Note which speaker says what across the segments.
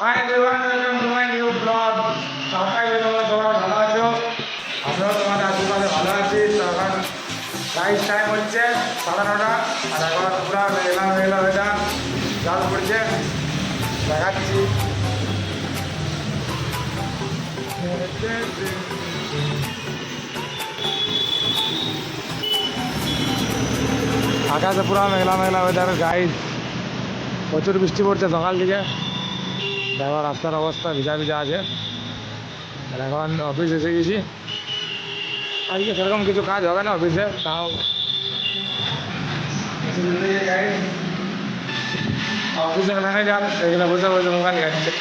Speaker 1: Hi everyone, welcome to my new vlog. সবাই তোমরা সবাই ভালো আছো? আমরাও তোমাদের আশীর্বাদে ভালো আছি। তো এখন রাইস টাইম হচ্ছে 9:30 আর এখন পুরো মেঘলা মেঘলা ওয়েদার, জল পড়ছে, দেখাচ্ছি। আকাশে পুরো মেঘলা মেঘলা ওয়েদার গাইজ, প্রচুর বৃষ্টি পড়ছে সকাল থেকে। দেখো রাস্তার অবস্থা ভিজা ভিজা আছে। আর এখন অফিস এসে গেছি। আজকে সেরকম কিছু কাজ হবে না অফিসে, তাও অফিসের ম্যানেজার এখানে বসে বসে মোবাইল ঘাটছে।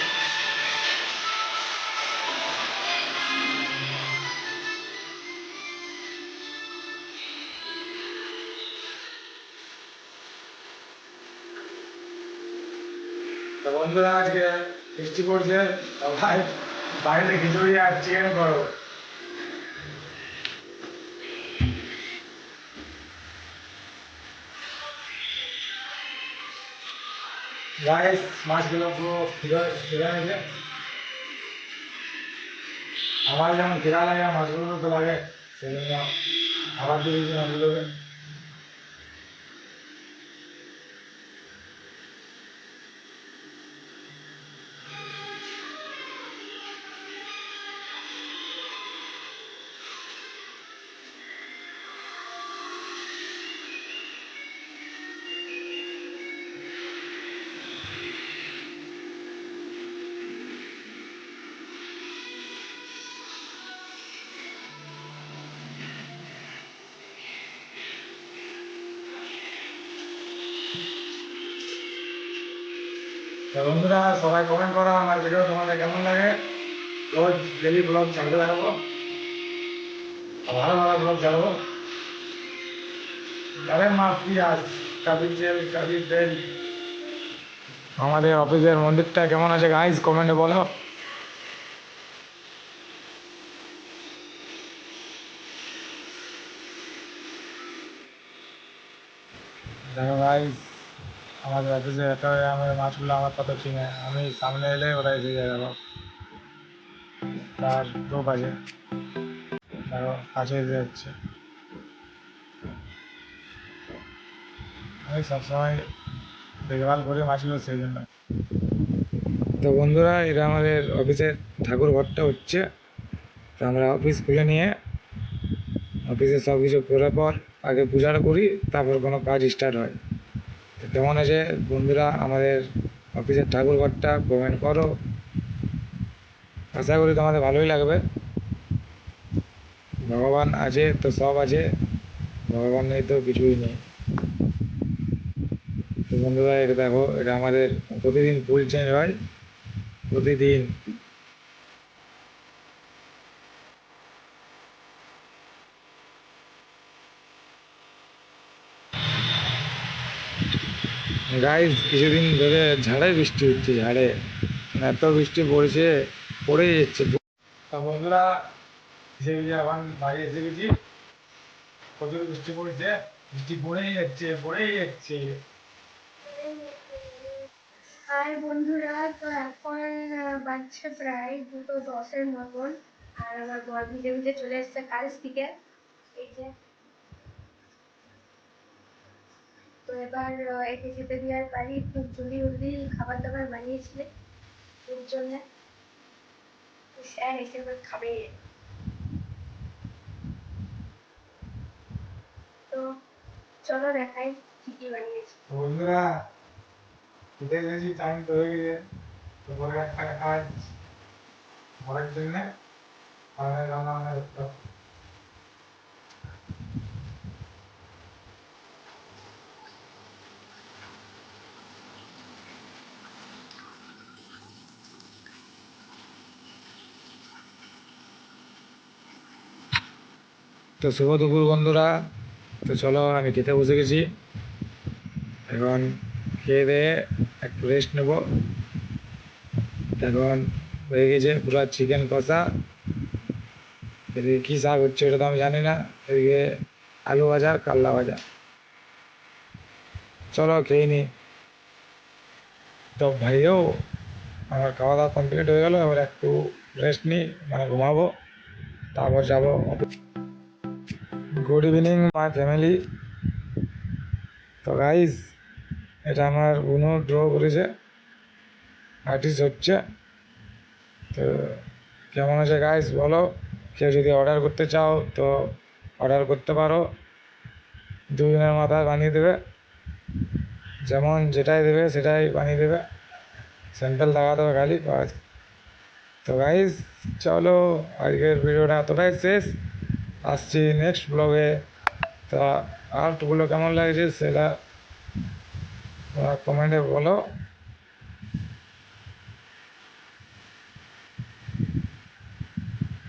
Speaker 1: তো বন্ধুরা আজকে বৃষ্টি পড়ছে, সবাই বাড়িতে খিচুড়ি আর চিকেন করো। গাইস মাছগুলো পুরো ফিরে গেছে। আমার যেমন খিদা লাগে মাছগুলো তো লাগে, সেই জন্য খাবার দিয়ে দিয়েছি মাছগুলোকে। তো বন্ধুরা সবাই কমেন্ট করো আমার ভিডিও তোমাদের কেমন লাগে। রোজ ডেলি ব্লগ ছাড়তে থাকবো, ভালো ভালো ব্লগ ছাড়বো। আরে মাফিয়াস কাবির জেল কাবির তেল। আমাদের অফিসের মন্দিরটা কেমন আছে গাইজ কমেন্টে বলো। দেখো গাইজ আমাদের অফিসে একটা আমার মাছগুলো আমার কত চিনে, আমি সামনে এলে ওরা এসে যায়। দেখো তার 2 বাজে, দেখো কাছে এসে যাচ্ছে। আমি সবসময় দেখভাল করি মাছগুলো, সেই জন্য। তো বন্ধুরা এটা আমাদের অফিসের ঠাকুর ঘরটা হচ্ছে। তো আমরা অফিস খুলে নিয়ে অফিসে সব কিছু করার পর আগে পূজাটা করি, তারপর কোনো কাজ স্টার্ট হয়। তো কেমন আছে বন্ধুরা আমাদের অফিসের ঠাকুর ঘরটা কমেন্ট করো। আশা করি তোমাদের ভালোই লাগবে। ভগবান আছে তো সব আছে, ভগবান নেই তো কিছুই নেই। তো বন্ধুরা এটা দেখো, এটা আমাদের প্রতিদিন ফুল চেঞ্জ হয়, প্রতিদিন। গাইজ কিছুদিন ধরে ঝাড়ে বৃষ্টি হচ্ছে, ঝাড়ে এত বৃষ্টি পড়েছে, পড়েই যাচ্ছে। তা বন্ধুরা এসে গেছি, এখন বাড়ি এসে গেছি। প্রচুর বৃষ্টি পড়েছে, বৃষ্টি পড়েই যাচ্ছে পড়েই যাচ্ছে।
Speaker 2: হাই বন্ধুরা, তো এখন বাজছে প্রায় 2:10-এর মতন। আর আমার বর ভিজে ভিজে চলে এসেছে কাজ থেকে। এই যে, তো এবার একে খেতে দেওয়ার পারি। খুব জলদি জলদি খাবার দাবার বানিয়েছিলে ওর জন্য, স্যার এসে এবার খাবে। তো চলো দেখাই কি কি বানিয়েছি।
Speaker 1: বন্ধুরা খেতে গেছি, টাইম তো হয়ে গেছে। তো পরে একটা কাজ করার জন্য আমাদের রান্না বান্না করতে হবে। তো শুভ দুপুর বন্ধুরা, তো চলো আমি খেতে বসে গেছি। এখন খেয়ে দিয়ে একটু রেস্ট নেবো। এখন হয়ে গেছে পুরো চিকেন কষা। এদিকে কী শাক হচ্ছে এটা তো আমি জানি না। এদিকে আলু ভাজা কাল্লা ভাজা। চলো খেয়ে নি। তো ভাইও আমার খাওয়া দাওয়া কমপ্লিট হয়ে গেল, এবার একটু রেস্ট নিই, মানে ঘুমাবো, তারপর যাবো। Good evening my family. তো গাইজ, এটা আমার বুনো ড্র করেছে, আর্টিস্ট হচ্ছে। তো কেমন আছে গাইজ বলো, কেউ যদি অর্ডার করতে চাও তো অর্ডার করতে পারো, 2 দিনের মাথায় বানিয়ে দেবে, যেমন যেটাই দেবে সেটাই বানিয়ে দেবে, স্যাম্পল লাগাতে হবে খালি বাস। তো গাইজ চলো, আজকের ভিডিওটা এতটাই শেষ, আসছি নেক্সট ব্লগে। তা আর্টগুলো কেমন লাগছে সেটা কমেন্টে বলো।